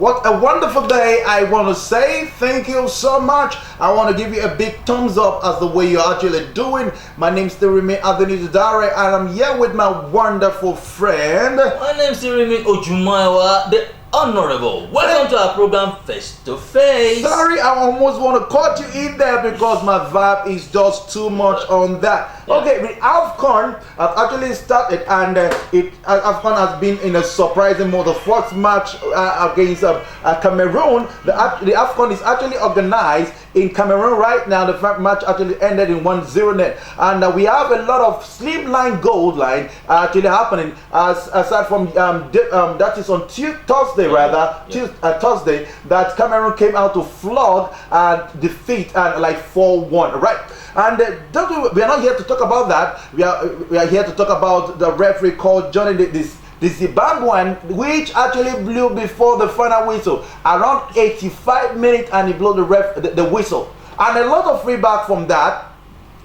What a wonderful day. I want to say thank you so much. I want to give you a big thumbs up as the way you're actually doing. My name still remains Anthony Dare, and I'm here with my wonderful friend. My name still remains Ojumaiwa, the Honorable. Welcome to our program Face to Face. Sorry, I almost want to cut you in there because my vibe is just too much on that. Yeah. Okay, the AFCON has actually started, and AFCON has been in a surprising mode. The first match against Cameroon, the AFCON is actually organized in Cameroon right now. The first match actually ended in 1-0 net, and we have a lot of slimline goal line actually happening. Aside from that is on Thursday, Thursday, that Cameroon came out to flog and defeat and like 4-1, right? And we are not here to talk about that. We are here to talk about the referee called Johnny the Zimbabwean, which actually blew before the final whistle around 85 minutes, and he blew the whistle, and a lot of feedback from that.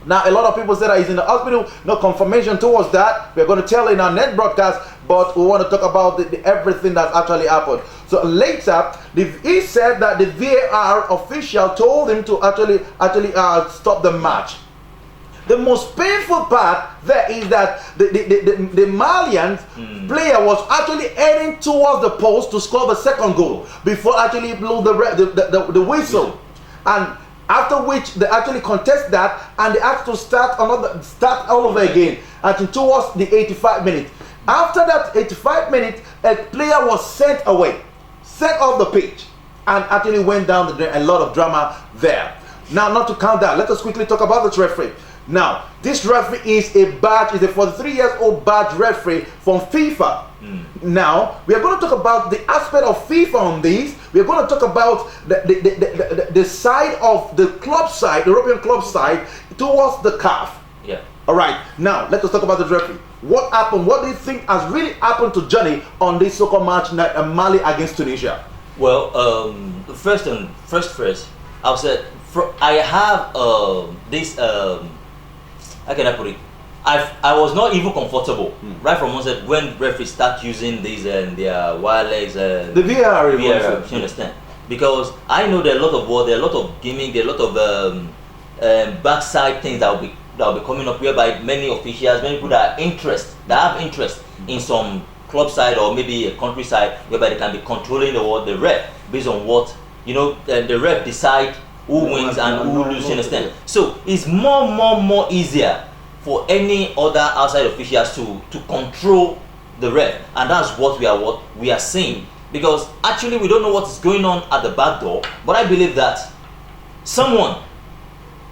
Now, a lot of people say that he's in the hospital. No confirmation towards that. We're going to tell in our net broadcast, but we want to talk about everything that's actually happened. So later, he said that the VAR official told him to actually stop the match. The most painful part there is that the Malian player was actually heading towards the post to score the second goal before actually blew the whistle, and after which they actually contest that, and they had to start all over again until towards the 85 minutes. After that 85 minutes, a player was sent off the pitch, and actually went down the drain. A lot of drama there. Now, not to count that, let us quickly talk about this referee. Now, this referee is a 43-year-old badge referee from FIFA. Now, we are going to talk about the aspect of FIFA on this. We are going to talk about the side of the club side, the European club side, towards the CAF. Yeah. All right. Now, let us talk about the referee. What happened? What do you think has really happened to Johnny on this soccer match, Mali against Tunisia? Well, first, I'll say I have this. How can I put it? I was not even comfortable right from onset when referees start using these and their wireless. The VAR, you understand? Because I know there are a lot of work, there are a lot of gaming, there are a lot of backside things that will be coming up, whereby many officials, many people that have interest in some club side or maybe a country side, whereby they can be controlling the ref based on what the ref decide who wins and who loses. You understand? So it's more easier for any other outside officials to control the ref, and that's what we are seeing. Because actually we don't know what is going on at the back door, but I believe that someone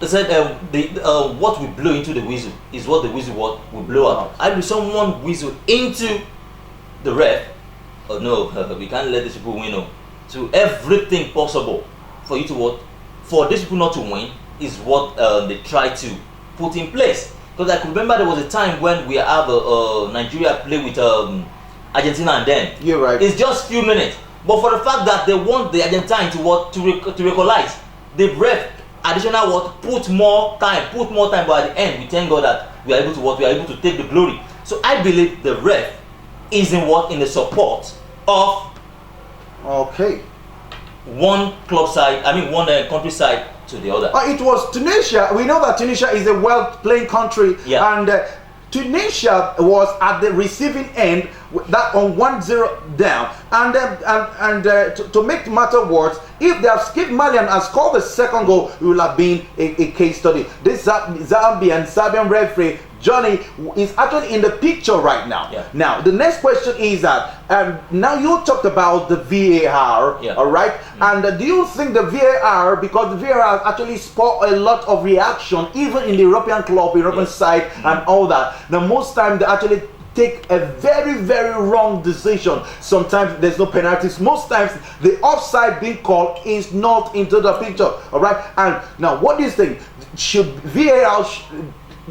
said what we blow into the whistle is what the whistle will blow out. I believe someone whistle into the ref. Oh no, we can't let these people win. No. So everything possible for you to for these people not to win is what they try to put in place. Because I could remember there was a time when we have Nigeria play with Argentina, and then you're right. It's just few minutes, but for the fact that they want the Argentine to recognize, the ref additional put more time. But at the end, we thank God that we are able to take the glory. So I believe the ref is in the support of one club side. I mean one country side to the other. It was Tunisia. We know that Tunisia is a well-playing country, and Tunisia was at the receiving end that on 1-0 down, and to make the matter worse, if Malian has scored the second goal, it will have been a case study. This Serbian referee Johnny is actually in the picture right now. Yeah. Now, the next question is that now you talked about the VAR, all right? And do you think the VAR, because the VAR has actually sparked a lot of reaction, even in the European club, European side, and all that? Now, most times they actually take a very wrong decision. Sometimes there's no penalties. Most times the offside being called is not into the picture, all right? And now, what do you think? Should VAR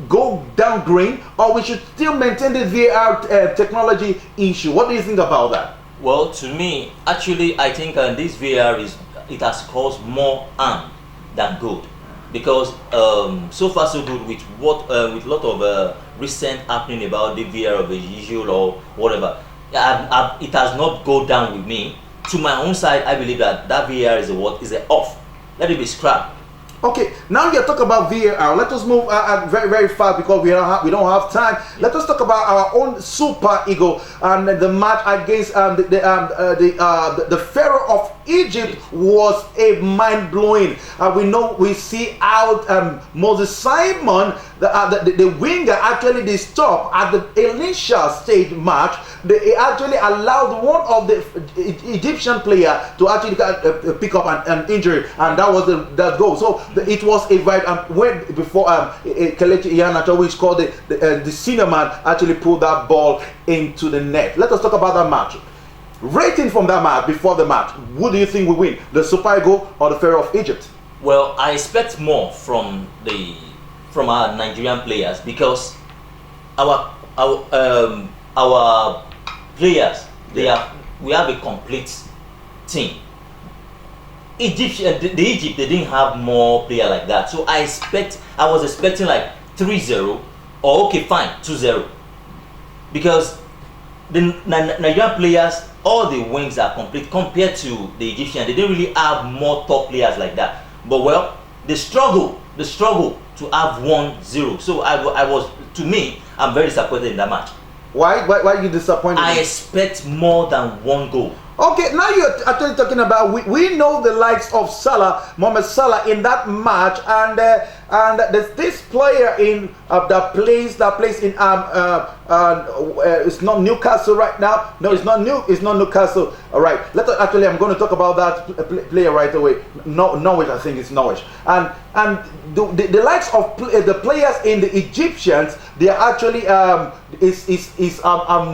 go down green, or we should still maintain the VAR technology issue? What do you think about that? Well, to me, actually, I think this VAR has caused more harm than good, because so far so good with with a lot of recent happening about the VAR of the issue or whatever. It has not go down with me. to my own side, I believe that VAR is a what? Is a off. Let it be scrapped. Okay, now you're talking about VAR. Let us move very, very fast because we don't have time. Let us talk about our own Super Eagle and the match against the Pharaoh of Egypt was a mind-blowing. We see out Moses Simon, the winger, actually they stopped at the initial stage match. They actually allowed one of the Egyptian player to actually pick up an injury, and that was that goal. So it was a right, and when before Kelechi Iheanacho, which called the senior man, actually pulled that ball into the net. Let us talk about that match. Rating from that match before the match. Who do you think will win, the Super Eagles or the Pharaoh of Egypt? Well, I expect more from our Nigerian players because our players we have a complete team. Egypt they didn't have more player like that, so I was expecting like 3-0 or okay fine 2-0 because the Nigerian players, all the wings are complete compared to the Egyptian. They didn't really have more top players like that, but well, the struggle to have 1-0. So I'm very disappointed in that match. Why are you disappointed? I expect more than one goal. Okay, now you're actually talking about we know the likes of Mohamed Salah in that match, and there's this player in that plays in it's not Newcastle right now. No, it's not Newcastle. All right, I'm going to talk about that player right away. Norwich, I think it's Norwich, and the likes of the players in the Egyptians, they are actually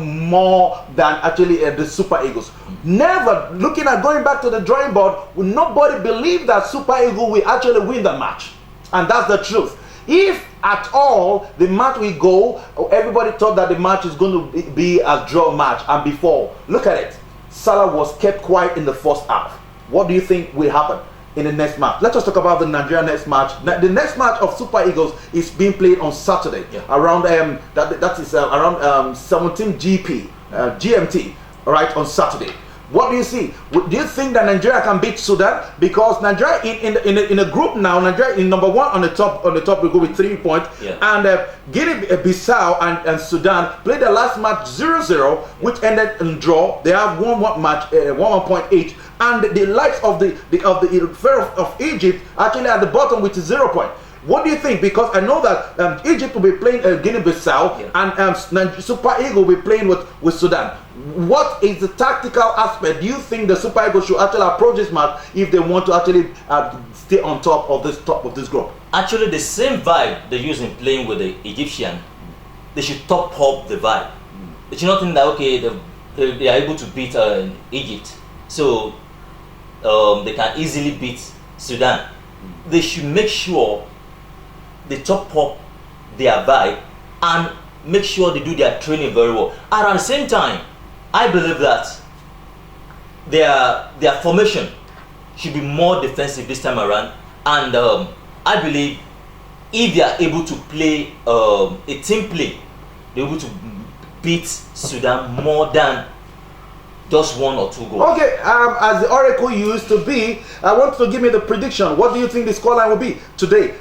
more than actually the Super Eagles. Never looking at going back to the drawing board, nobody believed that Super Eagles will actually win the match, and that's the truth. If at all the match will go, everybody thought that the match is going to be a draw match, and before, look at it, Salah was kept quiet in the first half. What do you think will happen in the next match? Let us talk about the Nigeria next match. The next match of Super Eagles is being played on Saturday, around that is around 17 GMT, all right, on Saturday. What do you see? Do you think that Nigeria can beat Sudan? Because Nigeria in a group now, Nigeria in number 1 on the top will go with 3 points, and Guinea-Bissau and Sudan played the last match 0-0, which ended in draw. They have one match 1 point each, and the likes of the Pharaoh of Egypt actually at the bottom with 0 point. What do you think? Because I know that Egypt will be playing Guinea-Bissau, and Super Eagles will be playing with Sudan. What is the tactical aspect? Do you think the Super Eagles should actually approach this match if they want to actually stay on top of this group? Actually, the same vibe they use in playing with the Egyptian, they should top up the vibe. They should not think that okay, they are able to beat Egypt, so they can easily beat Sudan. They should make sure they top up their vibe and make sure they do their training very well. And at the same time, I believe that their formation should be more defensive this time around. And I believe if they are able to play a team play, they're able to beat Sudan more than just 1 or 2 goals. Okay, as the oracle used to be, I want you to give me the prediction. What do you think the scoreline will be today?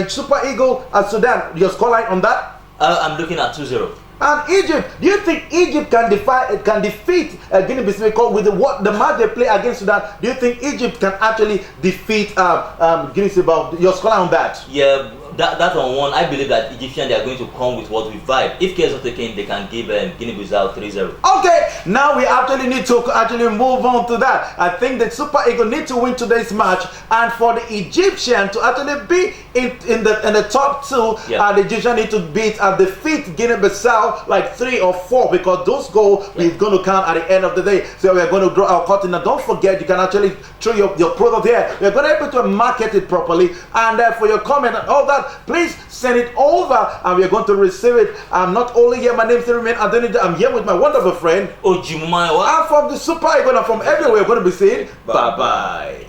Super Eagle and Sudan, your scoreline on that? I'm looking at 2-0. And Egypt, do you think Egypt can defeat Guinea-Bissau with the match they play against Sudan? Do you think Egypt can actually defeat Guinea-Bissau? Your scoreline on that? Yeah. That on one, I believe that Egyptians, they are going to come with what we vibe. If care is not taken, they can give Guinea-Bissau 3-0. Okay, now we actually need to move on to that. I think the Super Eagles need to win today's match, and for the Egyptian to actually be in the top 2, the Egyptian need to defeat Guinea-Bissau like 3 or 4, because those goals is going to count at the end of the day. So we are going to draw our curtain. Now don't forget, you can actually throw your product here. We're going to be able to market it properly, and for your comment and all that, please send it over and we're going to receive it. I'm not only here, my name is Remain Anthony. I'm here with my wonderful friend Ojimumawa. I'm from the Super Eagle, and from everywhere we're going to be saying bye bye.